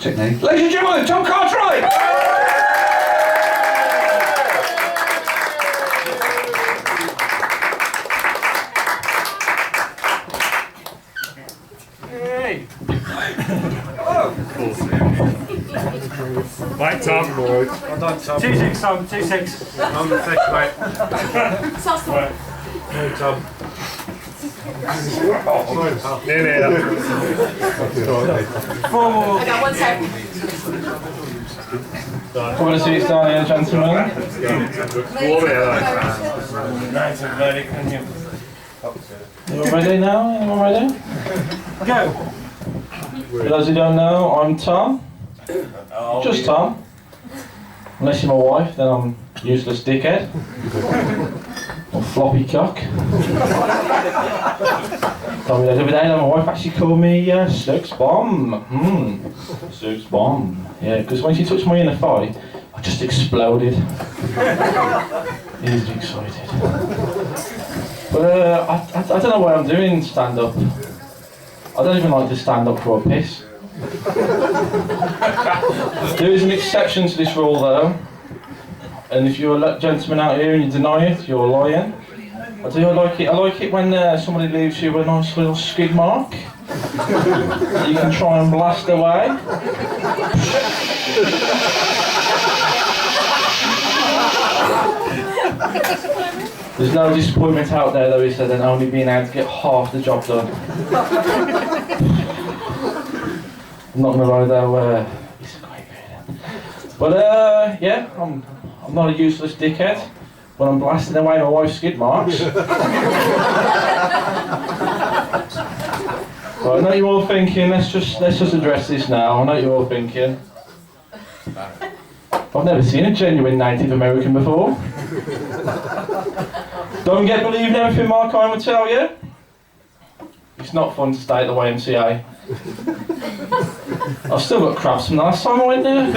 check name. Ladies and gentlemen, Tom Cartwright! Hey! Hello! Right, Tom. Well done, Tom. 2-6, Tom. 2-6. I'm the second, mate. Right. Hey, Tom. Nearly there. 4 more. I got 1 second. I'm going to see it down here, gentlemen. Warm it like. Anyone ready now? Anyone ready? Go. For those who don't know, I'm Tom. Just Tom. Unless you're my wife, then I'm useless dickhead. Or floppy cock. Told me that the other day that my wife actually called me sex bomb. Sex bomb. Yeah, because when she touched my inner thigh, I just exploded. Easily excited. But I don't know why I'm doing stand-up. I don't even like to stand up for a piss. There is an exception to this rule though. And if you're a gentleman out here and you deny it, you're lying. I like it when somebody leaves you a nice little skid mark. You can try and blast away. There's no disappointment out there though, is there, than only being able to get half the job done. I'm not gonna lie though, it's a great feeling. But yeah, I'm not a useless dickhead when I'm blasting away my wife's skid marks. But I know you're all thinking, let's just address this now. I know you're all thinking, I've never seen a genuine Native American before. Don't get believing everything Mark Hine would tell you. It's not fun to stay at the YMCA. I've still got cramps from the last time I went there.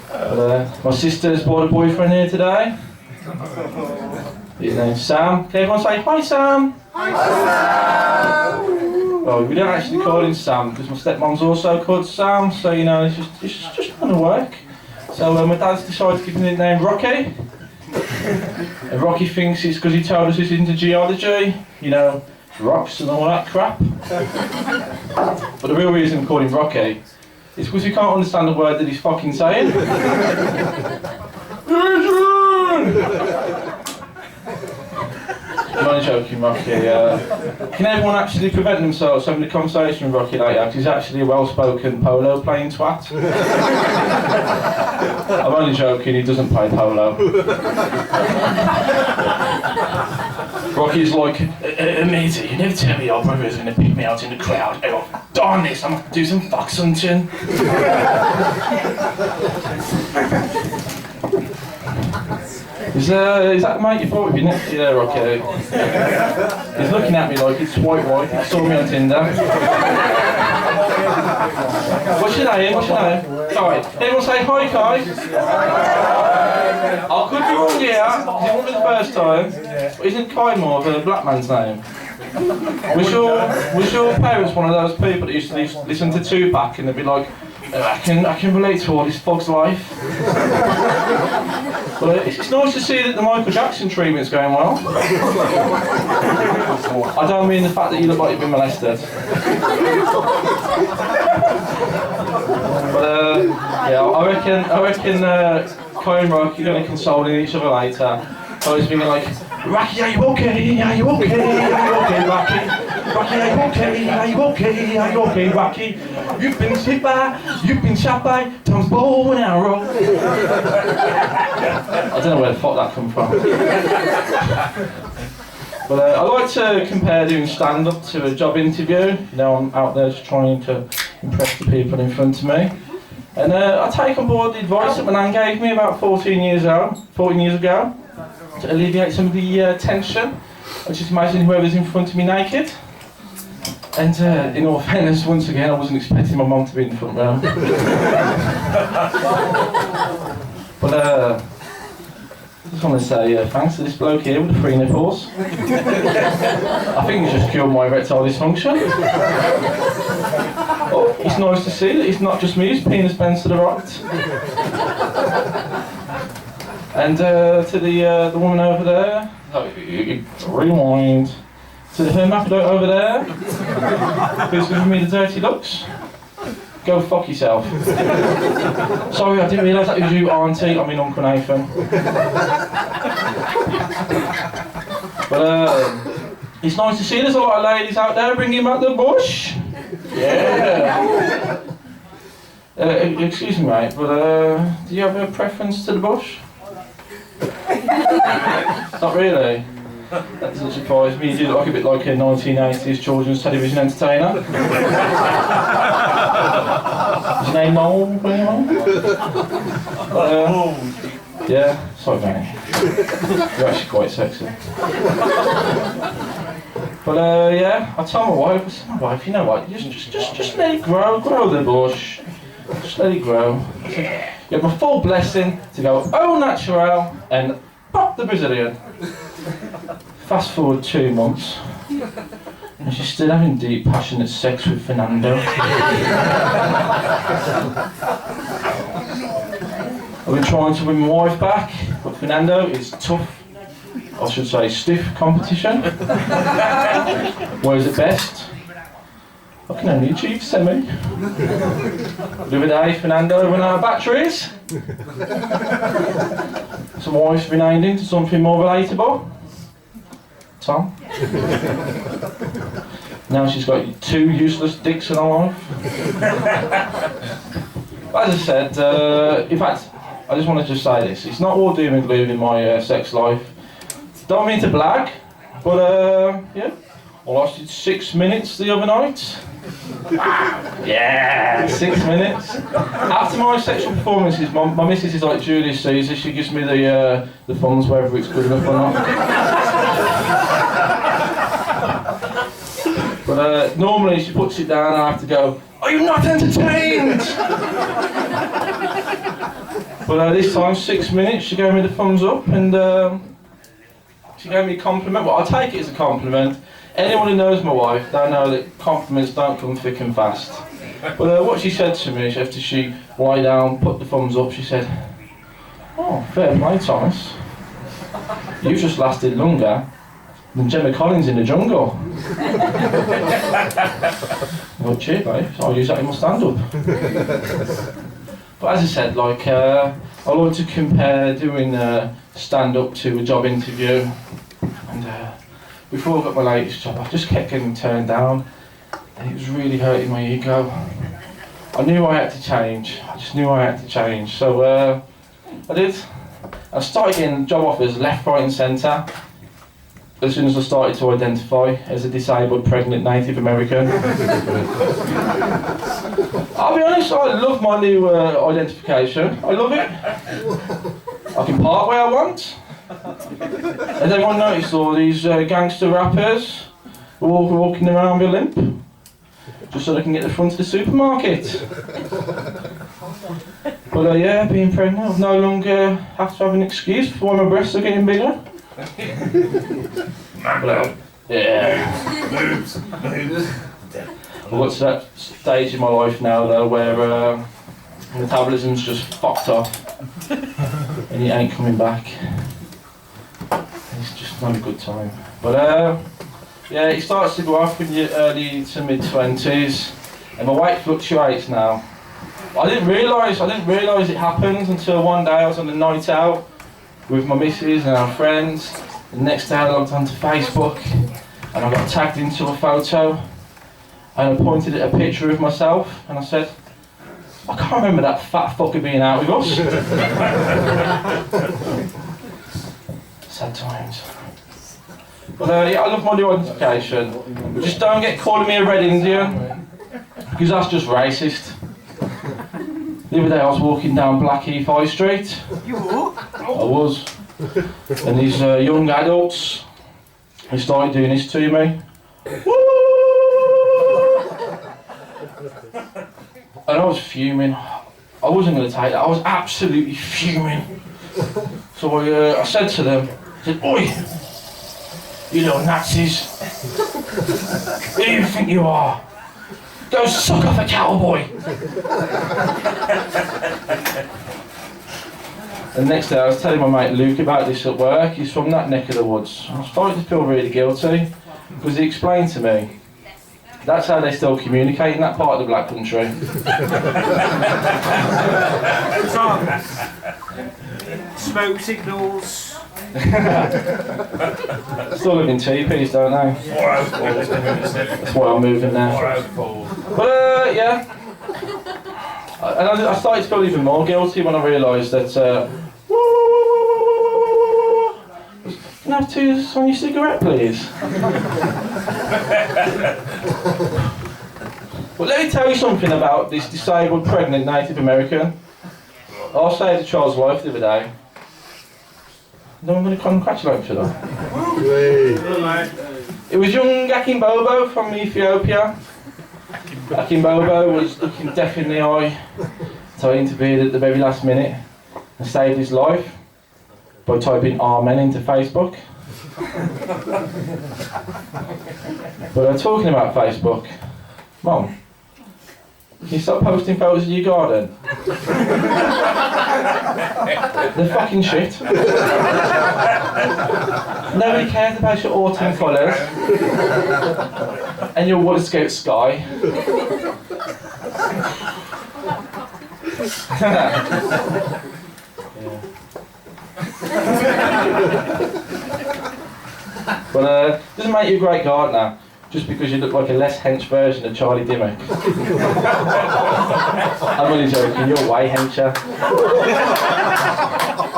But, my sister's brought a boyfriend here today. His name's Sam. Can everyone say hi, Sam? Hi, Sam. Well, we don't actually call him Sam because my stepmom's also called Sam, so you know it's just gonna work. So my dad's decided to give him the name Rocky. And Rocky thinks it's because he told us he's into geology, you know, rocks and all that crap. But the real reason we call him Rocky is because we can't understand the word that he's fucking saying. I'm only joking, Rocky. Can everyone actually prevent themselves having a conversation with Rocky like that? Because he's actually a well-spoken polo playing twat. I'm only joking, he doesn't play polo. Rocky's like, matey, you never tell me your brother's going to pick me out in the crowd. Oh, darn this, I'm going to do some fox hunting. Is that mate you thought would be next to you there, Rocky? He's looking at me like it's white. He saw me on Tinder. What's your name? Kai. Everyone say hi, Kai. I could be wrong here, because it won't be the first time. But isn't Kai more of a black man's name? Was your parents one of those people that used to listen to Tupac and they'd be like, I can relate to all this fog's life. But it's nice to see that the Michael Jackson treatment's going well. I don't mean the fact that you look like you've been molested. But yeah, I reckon Kai and Rocky are going to console each other later. I was thinking like, Rocky, are you okay? Are you okay? Are you okay, Rocky? Rocky, are you okay? Are you okay? Are you okay, Rocky? You've been hit by, you've been shot by Tom's bow and arrow. I don't know where the fuck that come from. But I like to compare doing stand-up to a job interview. You know, I'm out there just trying to impress the people in front of me. And I take on board the advice that my nan gave me about 14 years ago, to alleviate some of the tension. I just imagine whoever's in front of me naked. And in all fairness, once again, I wasn't expecting my mum to be in the front row. But I just want to say thanks to this bloke here with the 3 nipples. I think he's just cured my erectile dysfunction. it's nice to see that it's not just me who's penis bends to the right. And to the woman over there, rewind. To the hermaphrodite over there, who's giving me the dirty looks. Go fuck yourself. Sorry, I didn't realise that was you, auntie. I mean, Uncle Nathan. But it's nice to see there's a lot of ladies out there bringing back the bush. Yeah. Excuse me, mate, but do you have a preference to the bush? Not really. That doesn't surprise me. You do look a bit like a 1980s children's television entertainer. Is your name Noel? Yeah, sorry mate. You're actually quite sexy. But yeah, I told I said, my wife, you know what, just let it grow the bush. Just let it grow. I said, you have my full blessing to go au natural and pop the Brazilian. Fast forward 2 months, and she's still having deep, passionate sex with Fernando. I've been trying to win my wife back, but Fernando is tough, I should say stiff competition. Whereas at best, I can only achieve semi. The other day, Fernando ran out of batteries. So my wife's been aimed into something more relatable. Tom. Now she's got 2 useless dicks in her life. As I said, in fact, I just want to just say this. It's not all doom and gloom in my sex life. Don't mean to blag, but yeah. I lasted 6 minutes the other night. Yeah, 6 minutes. After my sexual performances, my missus is like Julius Caesar. She gives me the thumbs whether it's good enough or not. But normally she puts it down and I have to go, "Are you not entertained?" But this time, 6 minutes, she gave me the thumbs up and she gave me a compliment. Well, I take it as a compliment. Anyone who knows my wife, they know that compliments don't come thick and fast. But what she said to me after she lay down, put the thumbs up, she said, "Oh, fair play, Thomas. You just lasted longer than Gemma Collins in the jungle." Well, cheer, babe. I'll use that in my stand-up. But as I said, like, I like to compare doing stand-up to a job interview. And before I got my latest job, I just kept getting turned down. And it was really hurting my ego. I knew I had to change. I just knew I had to change. So I did. I started getting job offers left, right and centre. As soon as I started to identify as a disabled pregnant Native American. I'll be honest, I love my new identification. I love it. I can park where I want. Has anyone noticed all these gangster rappers walking around with a limp? Just so they can get the front of the supermarket. But yeah, being pregnant, I no longer have to have an excuse for why my breasts are getting bigger. Well, yeah. I've got to that stage in my life now though where metabolism's just fucked off and it ain't coming back. It's just not a good time. But yeah, it starts to go off in your early to mid-20s and my weight fluctuates now. I didn't realise it happened until one day I was on a night out with my missus and our friends. The next day I logged onto Facebook and I got tagged into a photo and I pointed at a picture of myself and I said, "I can't remember that fat fucker being out with us." Sad times. But yeah, I love my new identification. Just don't get calling me a red Indian because that's just racist. The other day I was walking down Blackheath High Street. You were? I was. And these young adults, they started doing this to me. And I was fuming. I wasn't going to take that. I was absolutely fuming. So I said to them, I said, "Oi, you little Nazis. Who do you think you are? Go suck off a cowboy! The next day I was telling my mate Luke about this at work. He's from that neck of the woods. I was starting to feel really guilty because he explained to me that's how they still communicate in that part of the black country. Tom. Smoke signals. Still live in teepees, don't they? That's why I'm moving now. But yeah. And I started to feel even more guilty when I realised that can I have 2 on your cigarette, please? Well, let me tell you something about this disabled, pregnant Native American. I saved a child's life the other day. No one going to congratulate me for that. It was young Akimbobo from Ethiopia. Akimbobo was looking death in the eye, so I intervened at the very last minute and saved his life by typing Amen into Facebook. But talking about Facebook, Mum, can you stop posting photos of your garden? They're fucking shit. Nobody cares about your autumn colours and your Water Scout sky. But it doesn't make you a great gardener just because you look like a less hench version of Charlie Dimmock. I'm only joking, you're way hencher.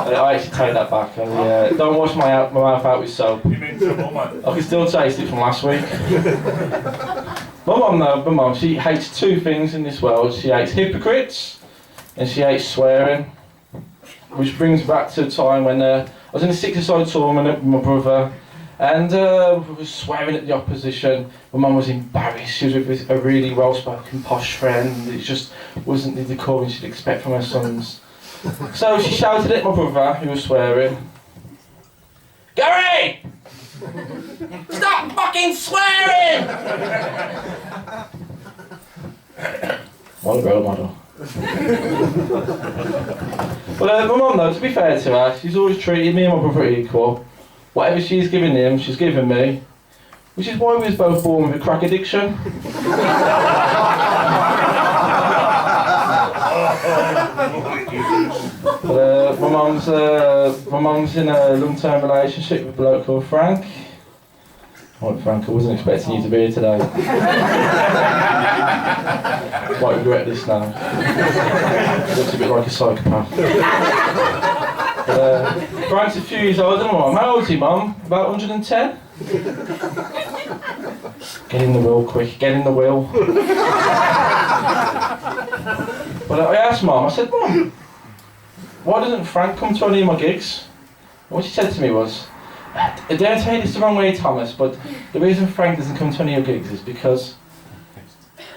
I actually take that back. Don't wash my mouth out with soap. I can still taste it from last week. My mum, she hates 2 things in this world. She hates hypocrites and she hates swearing. Which brings me back to a time when I was in a 6-a-side tournament with my brother and we were swearing at the opposition. My mum was embarrassed. She was with a really well-spoken posh friend. It just wasn't the decorum she'd expect from her sons. So she shouted at my brother, who was swearing, "Gary! Stop fucking swearing!" What a role model. But my mum, though, to be fair to her, she's always treated me and my brother equal. Whatever she's given him, she's given me. Which is why we was both born with a crack addiction. But my mum's in a long-term relationship with a bloke called Frank. Right, Frank, I wasn't expecting you to be here today. Quite regret this now. Looks a bit like a psychopath. Frank's a few years older than Mum. How old is he, Mum? About 110? Get in the wheel, quick, get in the wheel. But I asked Mum, I said, "Mum, why doesn't Frank come to any of my gigs?" And what she said to me was, "Don't take this the wrong way, Thomas, but the reason Frank doesn't come to any of your gigs is because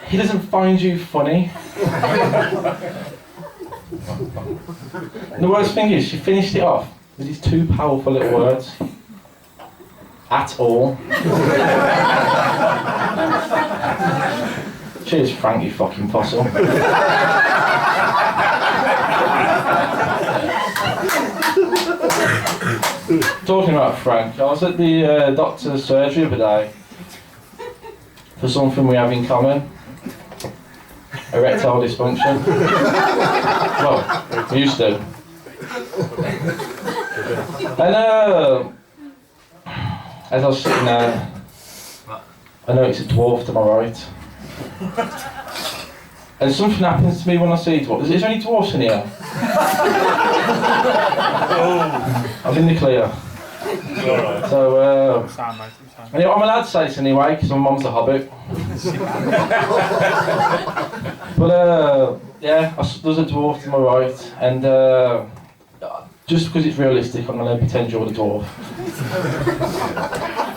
he doesn't find you funny." And the worst thing is, she finished it off with these 2 powerful little words. At all. Cheers, Frank, you fucking fossil. Talking about Frank, I was at the doctor's surgery the other day for something we have in common. Erectile dysfunction. Well, we used to. And as I was sitting there, I noticed a dwarf to my right. And something happens to me when I see dwarves. Is there any dwarfs in here? I'm in the clear. So, anyway, I'm allowed to say this anyway, because my mum's a hobbit. But, yeah, there's a dwarf to my right, and just because it's realistic, I'm going to pretend you're the dwarf.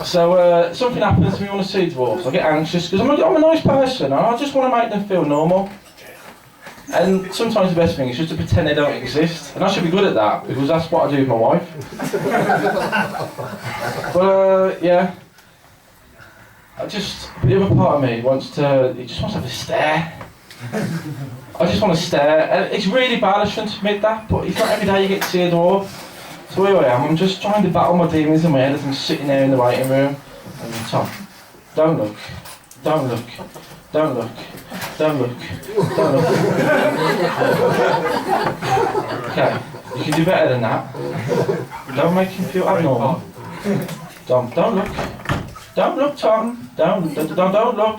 So, something happens to me when I see dwarfs. I get anxious, because I'm a nice person, and I just want to make them feel normal. And sometimes the best thing is just to pretend they don't exist. And I should be good at that, because that's what I do with my wife. But, yeah. the other part of me he just wants to have a stare. I just want to stare, and it's really bad, I shouldn't admit that, but it's not every day you get to see a dwarf. So here I am, I'm just trying to battle my demons in my head as I'm sitting there in the waiting room. And then, Tom, don't look, don't look, don't look, don't look, don't look. Okay, you can do better than that. Don't make him feel abnormal. Tom, don't look. Don't look, Tom. Don't look, don't look,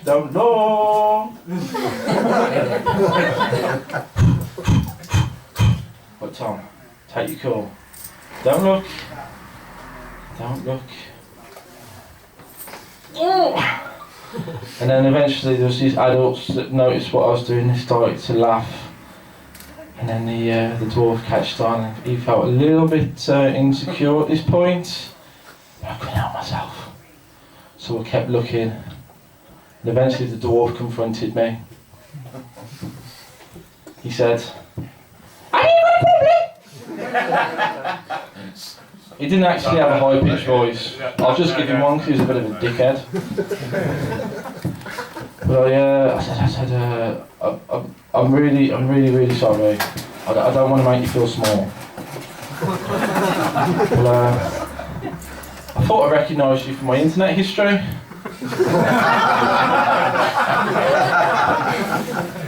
don't look. But Tom, take your call. Don't look. Don't look. And then eventually there was these adults that noticed what I was doing. They started to laugh. And then the dwarf catched on, and he felt a little bit insecure at this point. But I couldn't help myself. So I kept looking. And eventually the dwarf confronted me. He said, "Have you got a problem?" He didn't actually have a high-pitched voice. I'll just give him one because he was a bit of a dickhead. But I said, I'm really sorry. I don't want to make you feel small. Well, I thought I recognised you from my internet history.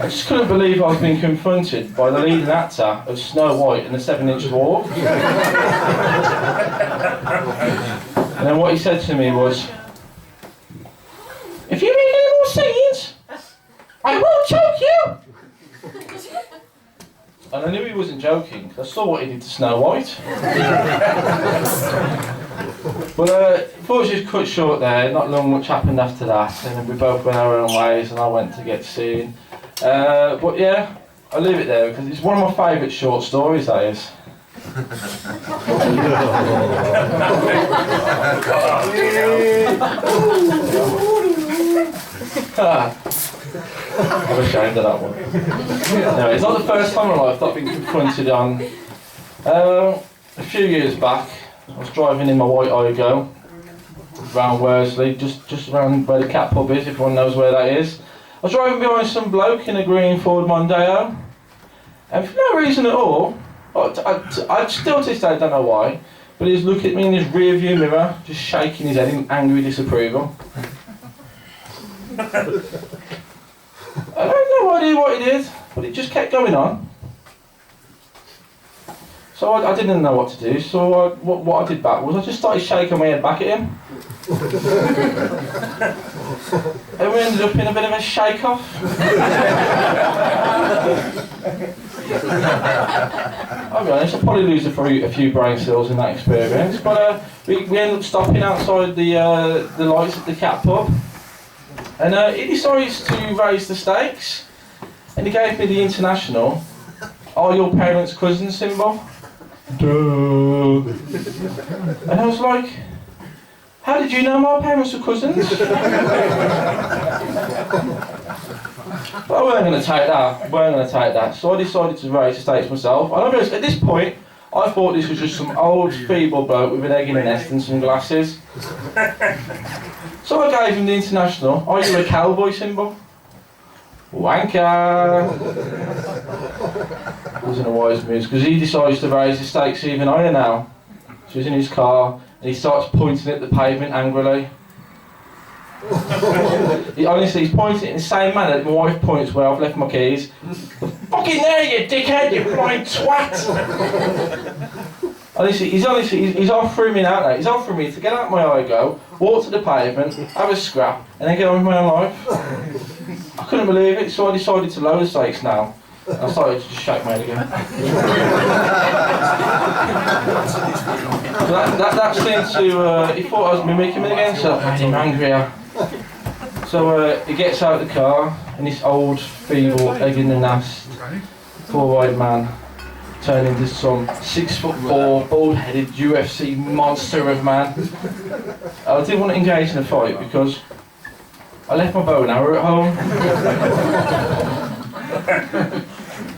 I just couldn't believe I was being confronted by the leading actor of Snow White and the 7-Inch Dwarf. And then what he said to me was, "If you make any more scenes, I will choke you!" And I knew he wasn't joking, because I saw what he did to Snow White. But before it was just cut short there, not long much happened after that, and then we both went our own ways and I went to get seen. But yeah, I'll leave it there because it's one of my favourite short stories, that is. I'm ashamed of that one. Anyway, it's not the first time in my life that I've been confronted on. A few years back, I was driving in my white Igo around Worsley, just around where the cat pub is, if everyone knows where that is. I was driving behind some bloke in a green Ford Mondeo, and for no reason at all, I still to this day don't know why, but he was looking at me in his rear view mirror, just shaking his head in angry disapproval. I have no idea what he did, but it just kept going on. So I didn't know what to do, so what I did back was I just started shaking my head back at him. And we ended up in a bit of a shake-off. I'll be honest, I'll probably lose a few brain cells in that experience, but we ended up stopping outside the lights at the cat pub. And he decided to raise the stakes, and he gave me the international "Are your parents cousins" symbol. Duh. And I was like, "How did you know my parents were cousins?" But I weren't going to take that. So I decided to raise the stakes myself. And obviously, at this point, I thought this was just some old feeble bloke with an egg in a nest and some glasses. So I gave him the international "Are you a cowboy" symbol. Wanker! Wasn't a wise move, because he decides to raise the stakes even higher now. So he's in his car and he starts pointing at the pavement angrily. He's pointing in the same manner that my wife points where I've left my keys. "Fucking there, you dickhead, you blind twat!" He's offering me now. He's offering me to get out my Igo, walk to the pavement, have a scrap, and then get on with my own life. I couldn't believe it, so I decided to lower the stakes now. And I started to just shake my head again. So that seemed to, he thought I was mimicking him again, so I made him angrier. So he gets out of the car, and this old, feeble, egg in the nest, four-eyed man turned into some 6'4", bald-headed UFC monster of man. I didn't want to engage in a fight because I left my bow and arrow at home.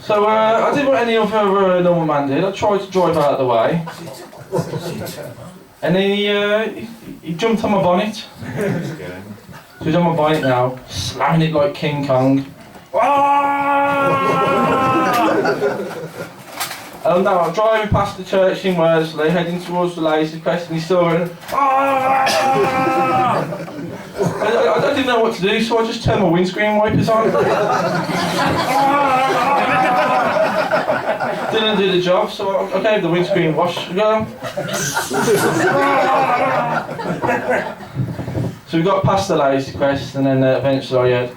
So I did what any other normal man did. I tried to drive out of the way. And then he jumped on my bonnet. So he's on my bonnet now, slamming it like King Kong. And now I'm driving past the church in Worsley, heading towards the Lazy Quest, and he's still going, I didn't know what to do, so I just turned my windscreen wipers on. Didn't do the job, so I gave the windscreen wash a go. So we got past the Lazy Quest, and then eventually I heard.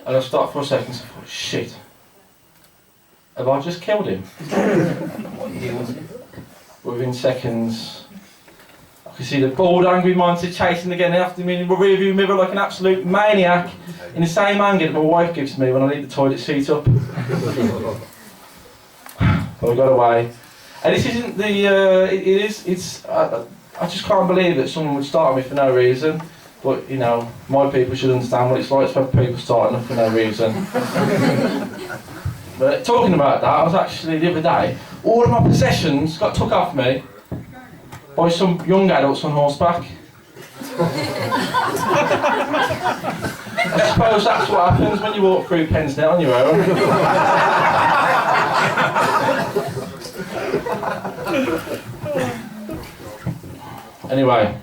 And I stopped for a second and I thought, shit, have I just killed him? Within seconds, I could see the bald, angry monster chasing again after me in the rearview mirror like an absolute maniac, in the same anger that my wife gives me when I leave the toilet seat up. But I got away. And this isn't the, I just can't believe that someone would start me for no reason. But, you know, my people should understand what it's like to have people starting them for no reason. But talking about that, I was actually, the other day, all of my possessions got took off me by some young adults on horseback. I suppose that's what happens when you walk through Pensnet on your own. Anyway.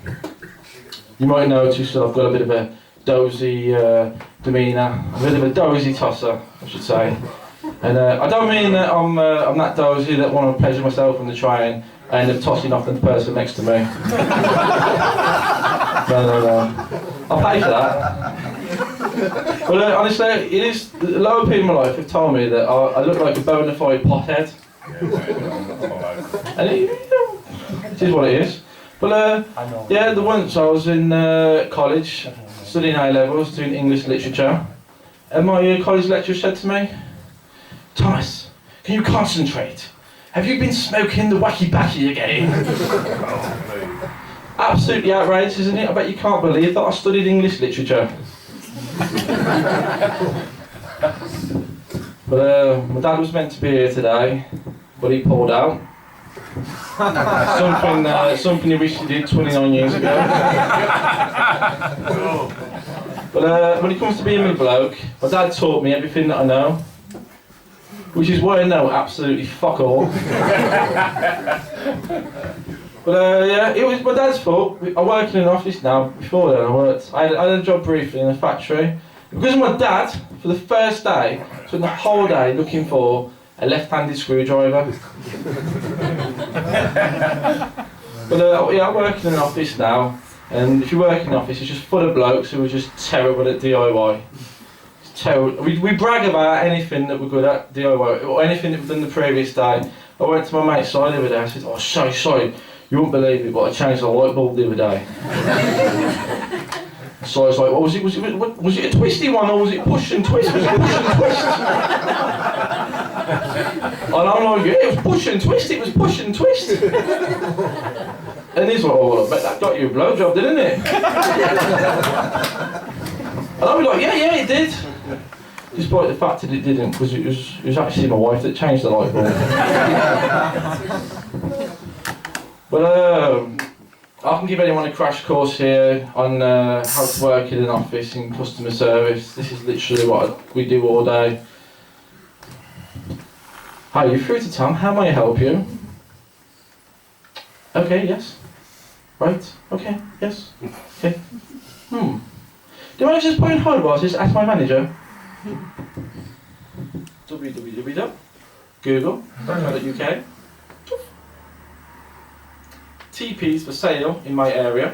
You might notice that I've got a bit of a dozy demeanour, a bit of a dozy tosser, I should say. And I don't mean that I'm that dozy that want to pleasure myself on the train and end up tossing off the person next to me. No. I'll pay for that. But honestly, it is, a lot of people in my life have told me that I look like a bona fide pothead. And it is what it is. Well, yeah, once I was in college, studying A-levels, doing English literature, and my college lecturer said to me, Thomas, can you concentrate? Have you been smoking the wacky backy again? Absolutely outrageous, isn't it? I bet you can't believe that I studied English literature. But my dad was meant to be here today, but he pulled out. Something he wished he did 29 years ago. But when it comes to being a bloke, my dad taught me everything that I know, which is why I know absolutely fuck all. But yeah, it was my dad's fault. I work in an office now. Before then I had a job briefly in a factory. Because of my dad, for the first day, I spent the whole day looking for a left-handed screwdriver. But yeah, I work in an office now, and if you work in an office, it's just full of blokes who are just terrible at DIY. It's terrible. We brag about anything that we're good at DIY, or anything that we've done the previous day. I went to my mate's side the other day, I said, oh sorry, you wouldn't believe it, but I changed the light bulb the other day. So I was like, well, was it a twisty one, or was it push and twist? Was it push and twist? And I'm like, yeah, it was push and twist, it was push and twist. And he's like, oh, well, I bet that got you a blowjob, didn't it? And I was like, yeah, it did. Despite the fact that it didn't, because it was actually my wife that changed the light bulb. But I can give anyone a crash course here on how to work in an office in customer service. This is literally what we do all day. Hi, you're through to Tom. How may I help you? Okay, yes. Right, okay, yes. Okay. Do you mind just putting hold while I just ask my manager? www.google.co.uk. TP's for sale in my area.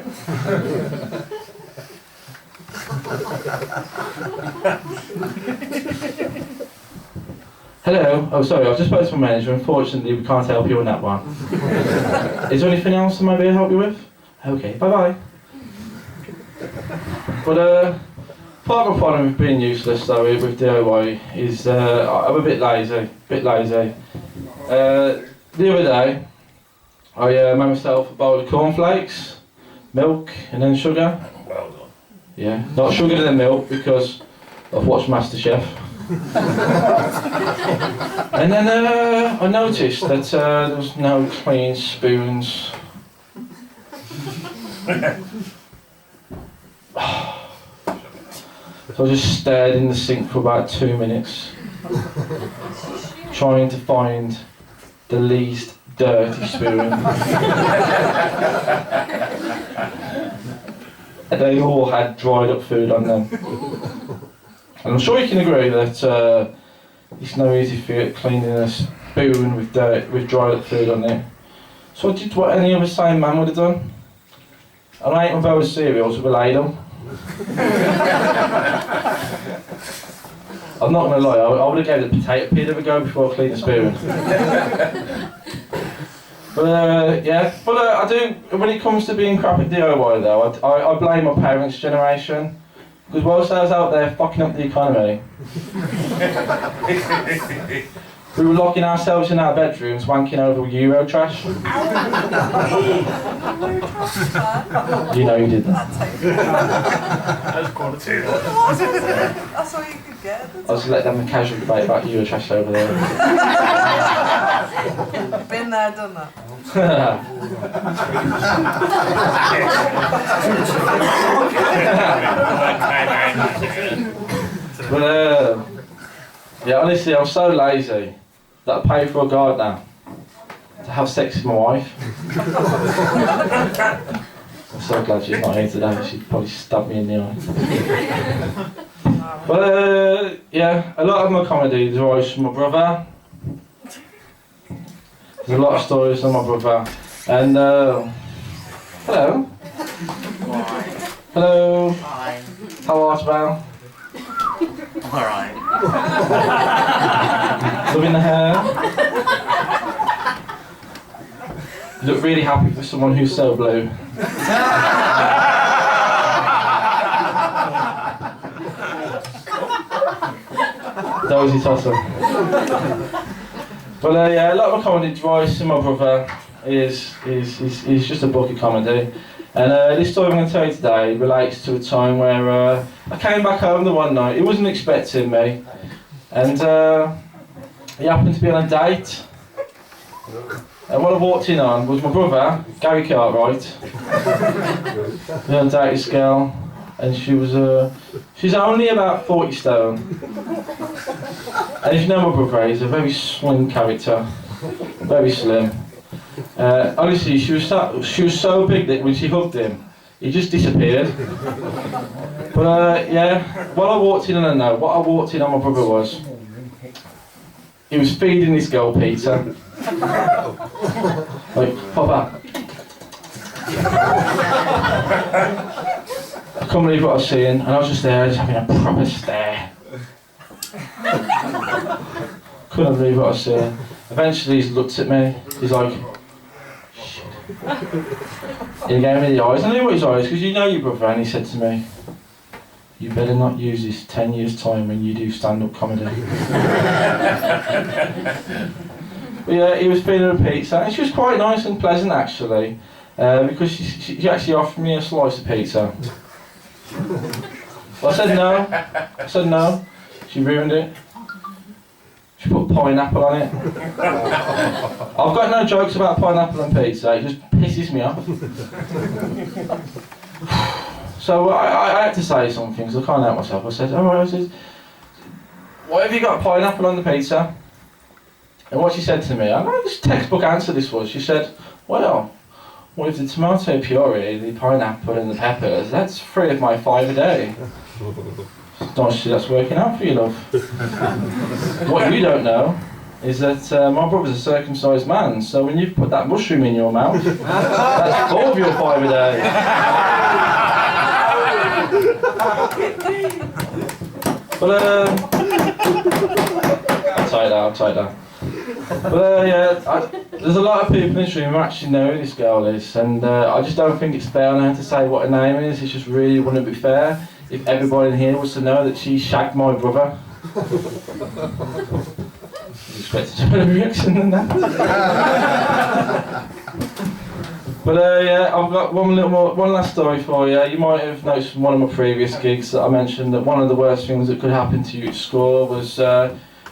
Hello. Oh, sorry. I've just spoken to my manager. Unfortunately, we can't help you on that one. Is there anything else I might be able to help you with? Okay. Bye bye. But part of my problem with being useless though with DIY is I'm a bit lazy. The other day, I made myself a bowl of cornflakes, milk, and then sugar. Well done. Yeah, not sugar and then milk because I've watched MasterChef. And then I noticed that there was no clean spoons. So I just stared in the sink for about 2 minutes, trying to find the least dirty spoon. And they all had dried up food on them. And I'm sure you can agree that it's no easy feat cleaning a spoon with dried up food on it. So I did what any other sane man would have done. I ate my bowl of cereals with a ladle. I'm not going to lie, I would have gave the potato peel a go before I cleaned the spoon. But I do, when it comes to being crap at DIY though, I blame my parents' generation. Because whilst I was out there fucking up the economy, we were locking ourselves in our bedrooms, wanking over Euro trash. You know you did that. That's quality. That's all you could get. I was let them casual debate about Euro trash over there. Been there, done that. But yeah, honestly, I'm so lazy that I pay for a gardener to have sex with my wife. I'm so glad she's not here today. She'd probably stab me in the eye. But yeah, a lot of my comedy is always from my brother. There's a lot of stories from my brother. And hello. Hello. Hi. How art thou? Alright. Loving the hair. You look really happy for someone who's so blue. Dozy tosser. But yeah, a lot of my comedy advice to my brother is just a book of comedy. And this story I'm going to tell you today relates to a time where I came back home the one night. He wasn't expecting me, and he happened to be on a date. And what I walked in on was my brother, Gary Cartwright. He on a date with this girl, and she's only about 40 stone. And if you know my brother, he's a very slim character, very slim. Honestly, she was so big that when she hugged him, he just disappeared. But yeah, what I walked in on my brother was, he was feeding this girl pizza. Like, Papa. I couldn't believe what I was seeing, and I was just there, just having a proper stare. Couldn't believe what I was seeing. Eventually, he looked at me, he's like, he gave me the eyes. I knew what his eyes, because you know your brother, and he said to me, "You better not use this 10 years' time when you do stand-up comedy." But yeah, he was feeding her pizza, and she was quite nice and pleasant actually, because she actually offered me a slice of pizza. Well, I said no. She ruined it. She put pineapple on it. I've got no jokes about pineapple on pizza, it just pisses me off. So I had to say something, because I can't help myself. I said, alright, why have you got pineapple on the pizza? And what she said to me, I know this textbook answer this was, she said, well, with the tomato puree, the pineapple and the peppers, that's 3 of my 5 a day. Nice, that's working out for you, love. What you don't know is that my brother's a circumcised man, so when you put that mushroom in your mouth, that's 4 of your 5 a day. But I'll tie down. But yeah, there's a lot of people in this room who actually know who this girl is, and I just don't think it's fair on her to say what her name is. It just really wouldn't be fair if everybody in here was to know that she shagged my brother. I expected a better reaction than that. But yeah, I've got one last story for you. You might have noticed from one of my previous gigs that I mentioned that one of the worst things that could happen to you at school was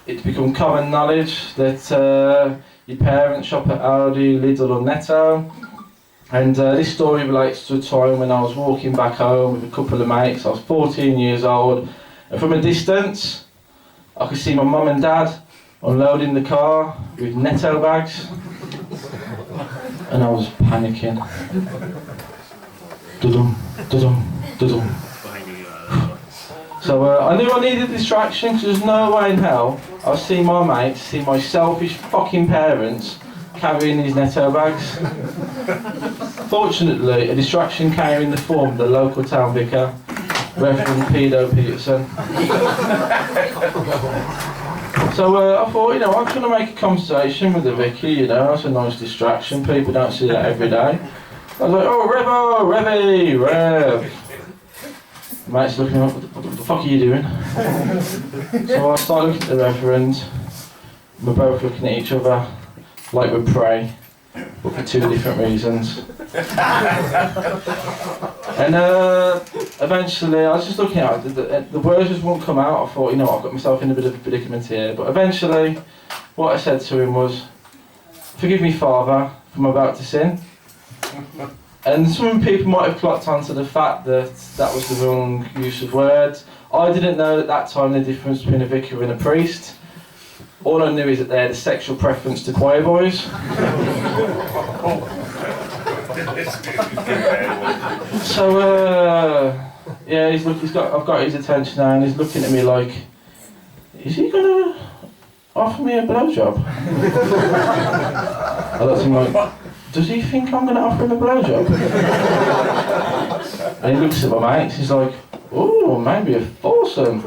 it's become common knowledge that your parents shop at Aldi, Lidl or Netto. And this story relates to a time when I was walking back home with a couple of mates. I was 14 years old, and from a distance I could see my mum and dad unloading the car with Netto bags. And I was panicking. Dudum, dudum, dudum. So I knew I needed a distraction because there's no way in hell I was seeing my mates, see my selfish fucking parents carrying these Netto bags. Fortunately, a distraction came in the form of the local town vicar, Reverend Pedo Peterson. So I thought, you know, I'm trying to make a conversation with the vicar, you know, that's a nice distraction, people don't see that every day. I was like, oh, Revy, Rev. Mate's looking up, what the fuck are you doing? So I start looking at the Reverend, we're both looking at each other like we pray, but for two different reasons. And eventually, I was just looking at it, the words just wouldn't come out. I thought, you know, I've got myself in a bit of a predicament here. But eventually, what I said to him was, forgive me, Father, if I'm about to sin. And some people might have clocked onto the fact that that was the wrong use of words. I didn't know at that time the difference between a vicar and a priest. All I knew is that they had a sexual preference to choir boys. So yeah, I've got his attention now, and he's looking at me like, is he gonna offer me a blowjob? I looked at him like, does he think I'm gonna offer him a blowjob? And he looks at my mates, he's like, oh, maybe a foursome.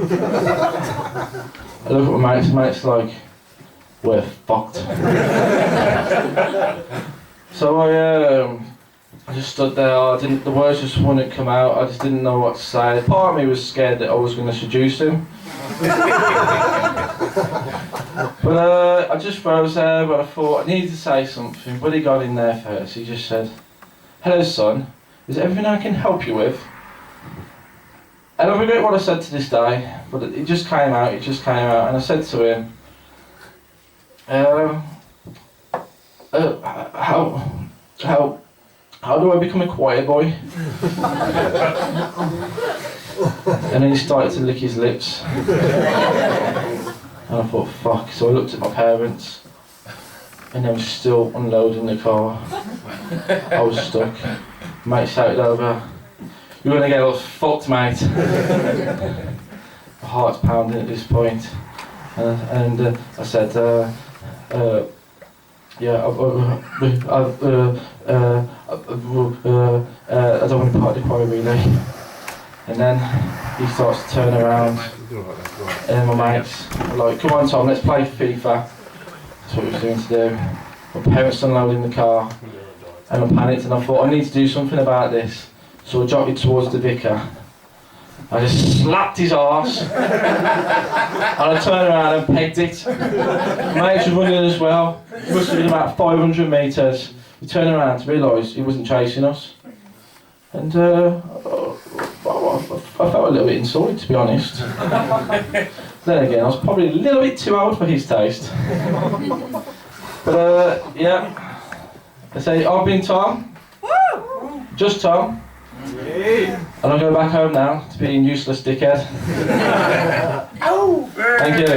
I look at my mates, and mates like, we're fucked. So I just stood there, the words just wouldn't come out, I just didn't know what to say. Part of me was scared that I was going to seduce him. But I just froze there, but I thought I needed to say something. But he got in there first, he just said, hello son, is there everything I can help you with? And I regret what I said to this day, but it just came out, and I said to him, how do I become a choir boy? And then he started to lick his lips. And I thought, fuck. So I looked at my parents, and they were still unloading the car. I was stuck. Mate shouted over, you're gonna get us fucked, mate. My heart's pounding at this point. And I said, yeah, I don't want to part of the choir really. And then he starts to turn around, and my mates are like, come on Tom, let's play FIFA. That's what we were doing to do. My parents unloading the car, and I panicked and I thought, I need to do something about this. So I jotted towards the vicar. I just slapped his arse, and I turned around and pegged it. My mates were running as well. It must have been about 500 metres. We turned around to realise he wasn't chasing us. And I felt a little bit inside, to be honest. Then again, I was probably a little bit too old for his taste. But yeah, I say, I've been Tom. Just Tom. And I'll go back home now to being useless dickhead. Thank you.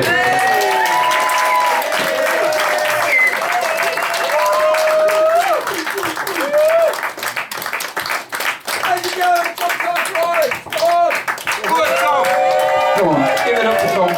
Come on, give it up for Tom.